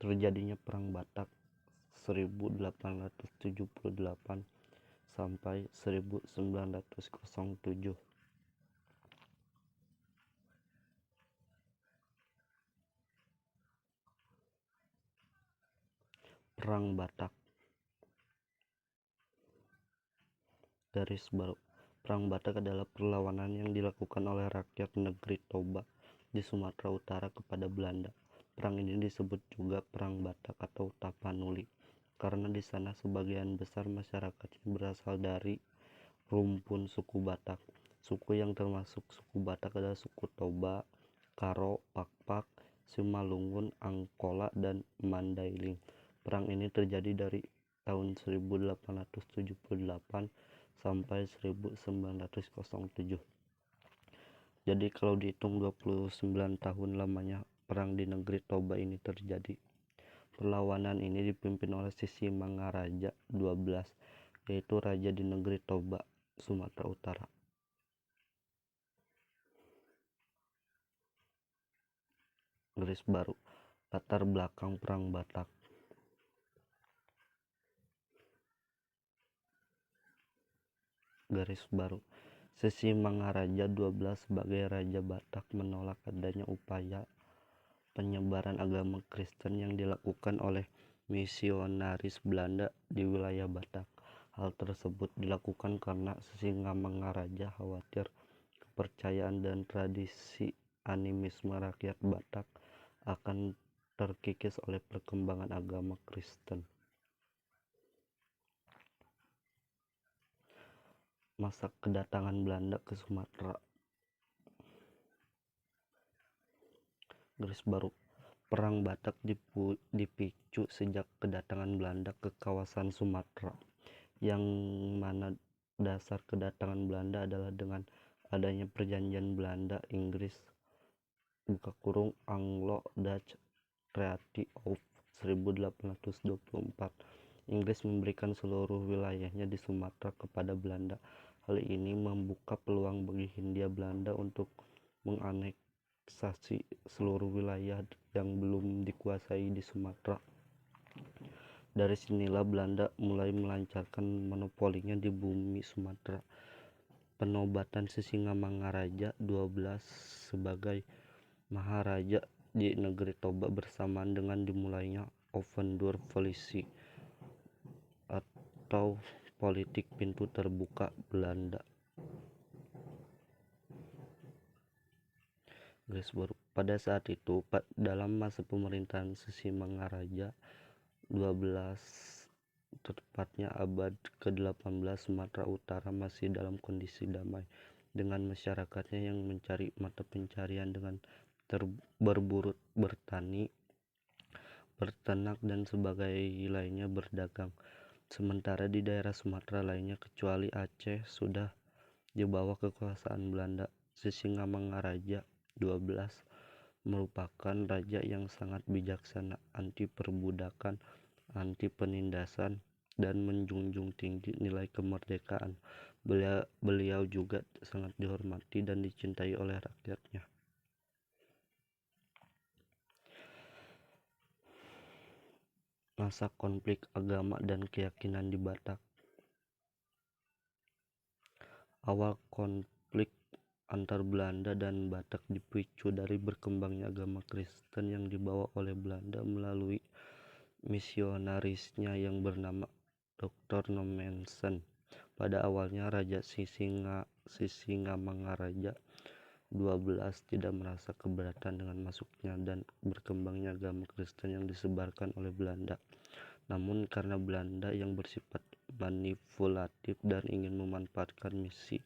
Terjadinya Perang Batak 1878 sampai 1907. Perang Batak. Garis baru. Perang Batak adalah perlawanan yang dilakukan oleh rakyat negeri Toba di Sumatera Utara kepada Belanda. Perang ini disebut juga Perang Batak atau Tapanuli karena di sana sebagian besar masyarakatnya berasal dari rumpun suku Batak. Suku yang termasuk suku Batak adalah suku Toba, Karo, Pakpak, Simalungun, Angkola, dan Mandailing. Perang ini terjadi dari tahun 1878 sampai 1907. Jadi kalau dihitung 29 tahun lamanya perang di negeri Toba ini terjadi. Perlawanan ini dipimpin oleh Sisi Mangaraja 12, yaitu raja di negeri Toba, Sumatera Utara. Garis baru. Latar belakang Perang Batak. Garis baru. Sisi Mangaraja 12 sebagai Raja Batak menolak adanya upaya penyebaran agama Kristen yang dilakukan oleh misionaris Belanda di wilayah Batak. Hal tersebut dilakukan karena Sisingamangaraja khawatir kepercayaan dan tradisi animisme rakyat Batak akan terkikis oleh perkembangan agama Kristen. Masa kedatangan Belanda ke Sumatera. Garis baru. Perang Batak dipicu sejak kedatangan Belanda ke kawasan Sumatera, yang mana dasar kedatangan Belanda adalah dengan adanya perjanjian Belanda-Inggris (Anglo-Dutch Treaty of 1824). Inggris memberikan seluruh wilayahnya di Sumatera kepada Belanda. Hal ini membuka peluang bagi Hindia Belanda untuk menganeksasi seluruh wilayah yang belum dikuasai di Sumatera. Dari sinilah Belanda mulai melancarkan monopolinya di bumi Sumatera. Penobatan Sisingamangaraja 12 sebagai Maharaja di negeri Toba bersamaan dengan dimulainya Opendoor Policy atau politik pintu terbuka Belanda. Garis baru. Pada saat itu, dalam masa pemerintahan Sisingamangaraja 12, tepatnya abad ke-18, Sumatera Utara masih dalam kondisi damai dengan masyarakatnya yang mencari mata pencarian dengan berburu, bertani, berternak, dan sebagai lainnya berdagang. Sementara di daerah Sumatera lainnya kecuali Aceh sudah di bawah kekuasaan Belanda. Sisingamangaraja 12 merupakan raja yang sangat bijaksana, anti perbudakan, anti penindasan, dan menjunjung tinggi nilai kemerdekaan. Beliau juga sangat dihormati dan dicintai oleh rakyatnya. Masa konflik agama dan keyakinan di Batak. Awal konflik antar Belanda dan Batak dipicu dari berkembangnya agama Kristen yang dibawa oleh Belanda melalui misionarisnya yang bernama Dr. Nommensen. Pada awalnya Raja Sisingamangaraja 12 tidak merasa keberatan dengan masuknya dan berkembangnya agama Kristen yang disebarkan oleh Belanda. Namun karena Belanda yang bersifat manipulatif dan ingin memanfaatkan misi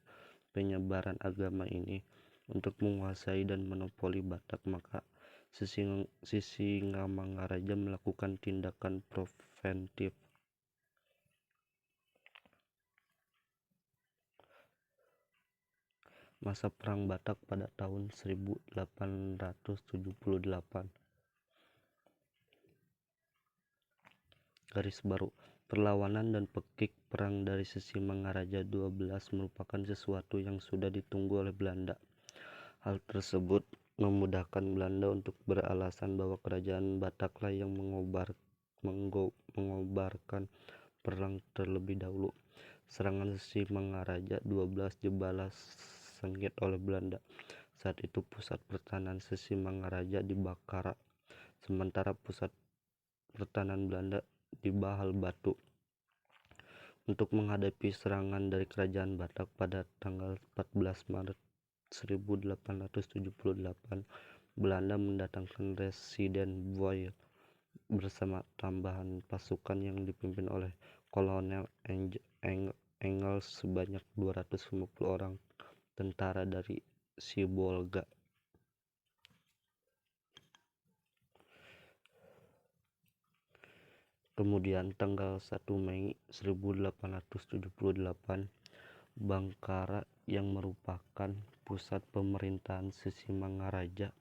penyebaran agama ini untuk menguasai dan monopoli Batak, maka Sisingamangaraja melakukan tindakan preventif. Masa Perang Batak pada tahun 1878. Garis baru. Perlawanan dan pekik perang dari Sisingamangaraja 12 merupakan sesuatu yang sudah ditunggu oleh Belanda. Hal tersebut memudahkan Belanda untuk beralasan bahwa kerajaan Bataklah yang mengobarkan perang terlebih dahulu. Serangan Sisingamangaraja 12 dibalas sengit oleh Belanda. Saat itu pusat pertahanan Sisingamangaraja di Bakara, sementara pusat pertahanan Belanda di Bahal Batu. Untuk menghadapi serangan dari kerajaan Batak pada tanggal 14 Maret 1878, Belanda mendatangkan Residen Boyle bersama tambahan pasukan yang dipimpin oleh Kolonel Engels sebanyak 250 orang tentara dari Sibolga. Kemudian tanggal 1 Mei 1878, Bangkara yang merupakan pusat pemerintahan Sisingamangaraja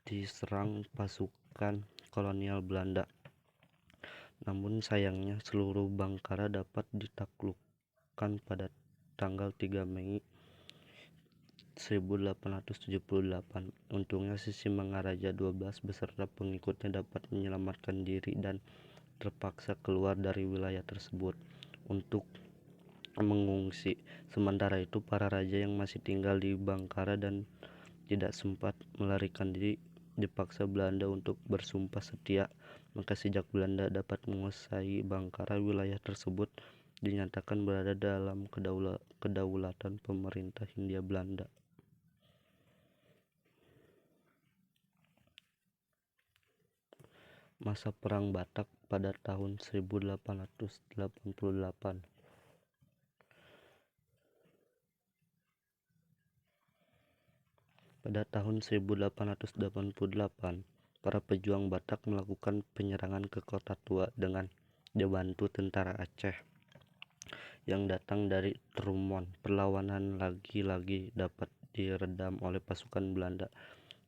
diserang pasukan kolonial Belanda. Namun sayangnya seluruh Bangkara dapat ditaklukkan pada tanggal 3 Mei 1878. Untungnya Sisingamangaraja 12 beserta pengikutnya dapat menyelamatkan diri dan terpaksa keluar dari wilayah tersebut untuk mengungsi. Sementara itu para raja yang masih tinggal di Bangkara dan tidak sempat melarikan diri dipaksa Belanda untuk bersumpah setia. Maka sejak Belanda dapat menguasai Bangkara, wilayah tersebut dinyatakan berada dalam kedaulatan pemerintah Hindia Belanda. Masa Perang Batak pada tahun 1888. Pada tahun 1888, para pejuang Batak melakukan penyerangan ke Kota Tua dengan dibantu tentara Aceh yang datang dari Trumon. Perlawanan lagi-lagi dapat diredam oleh pasukan Belanda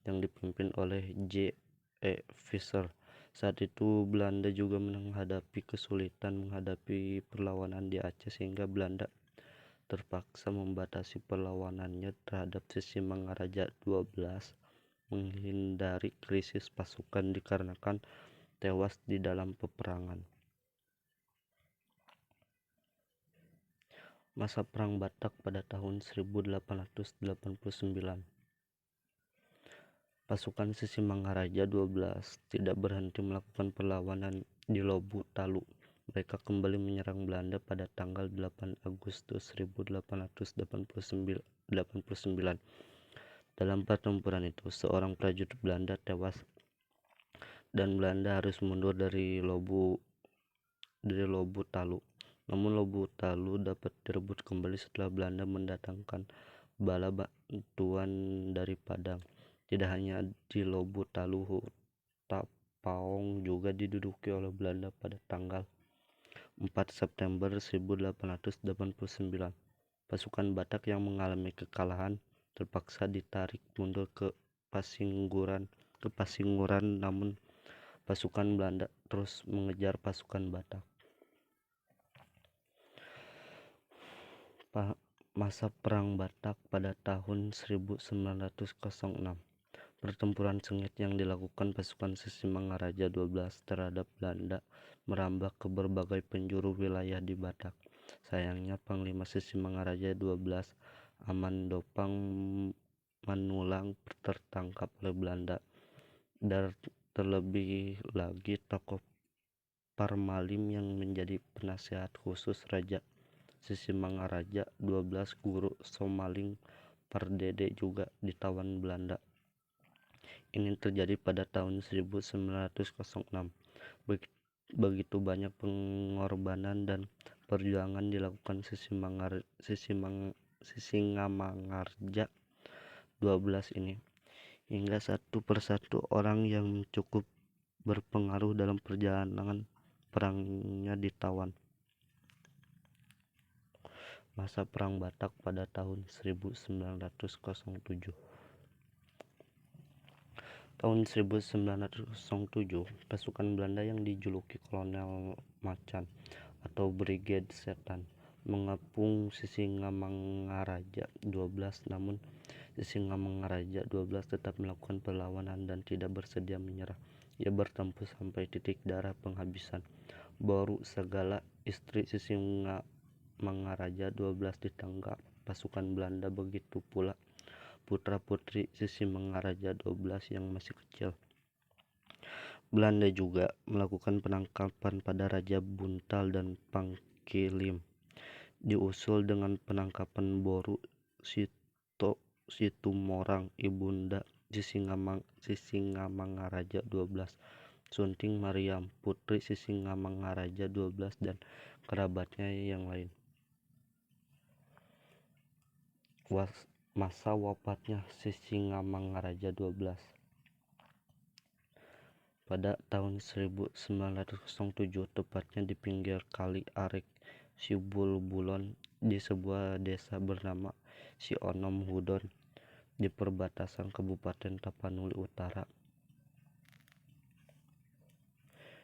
yang dipimpin oleh J.E. Visser. Saat itu Belanda juga menghadapi kesulitan menghadapi perlawanan di Aceh, sehingga Belanda terpaksa membatasi perlawanannya terhadap Sisingamangaraja 12 menghindari krisis pasukan dikarenakan tewas di dalam peperangan. Masa Perang Batak pada tahun 1889. Pasukan Sisingamangaraja 12 tidak berhenti melakukan perlawanan di Lobu Talu. Mereka kembali menyerang Belanda pada tanggal 8 Agustus 1889. Dalam pertempuran itu, seorang prajurit Belanda tewas dan Belanda harus mundur dari Lobu Talu. Namun Lobu Talu dapat direbut kembali setelah Belanda mendatangkan bala bantuan dari Padang. Tidak hanya di Lobu Talu, Tapaong juga diduduki oleh Belanda pada tanggal 4 September 1889. Pasukan Batak yang mengalami kekalahan terpaksa ditarik mundur ke Pasingguran, namun pasukan Belanda terus mengejar pasukan Batak. Masa Perang Batak pada tahun 1906. Pertempuran sengit yang dilakukan pasukan Sisingamangaraja 12 terhadap Belanda merambah ke berbagai penjuru wilayah di Batak. Sayangnya Panglima Sisingamangaraja 12 Amandopang Manulang tertangkap oleh Belanda. Dan terlebih lagi tokoh Parmalim yang menjadi penasihat khusus Raja Sisingamangaraja 12 Guru Somaling Pardede juga ditawan Belanda. Ini terjadi pada tahun 1906. Begitu banyak pengorbanan dan perjuangan dilakukan Sisingamangaraja 12 ini, hingga satu persatu orang yang cukup berpengaruh dalam perjalanan perangnya ditawan. Masa Perang Batak pada tahun 1907. Tahun 1907, pasukan Belanda yang dijuluki Kolonel Macan atau Brigade Setan mengepung Sisingamangaraja 12, namun Sisingamangaraja 12 tetap melakukan perlawanan dan tidak bersedia menyerah. Ia bertempur sampai titik darah penghabisan. Baru Sagala, istri Sisingamangaraja 12 ditangkap pasukan Belanda, begitu pula putra-putri Sisingamangaraja 12 yang masih kecil. Belanda juga melakukan penangkapan pada Raja Buntal dan Pangkilim, diusul dengan penangkapan Boru Situmorang, ibunda Sisingamangaraja 12, Sunting Mariam, putri Sisingamangaraja 12 dan kerabatnya yang lain. Masa wafatnya Sisingamangaraja 12. Pada tahun 1907, tepatnya di pinggir Kali Arek Sibulbulon di sebuah desa bernama Sionom Hudon di perbatasan Kabupaten Tapanuli Utara.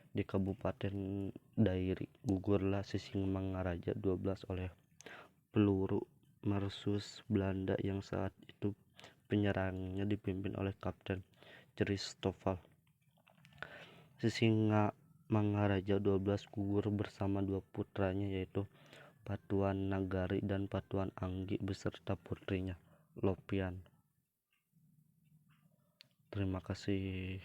Di Kabupaten Dairi, gugurlah Sisingamangaraja 12 oleh peluru Mersus Belanda yang saat itu penyerangnya dipimpin oleh Kapten Christoffel. Sisingamangaraja 12 gugur bersama dua putranya, yaitu Patuan Nagari dan Patuan Anggi beserta putrinya Lopian. Terima kasih.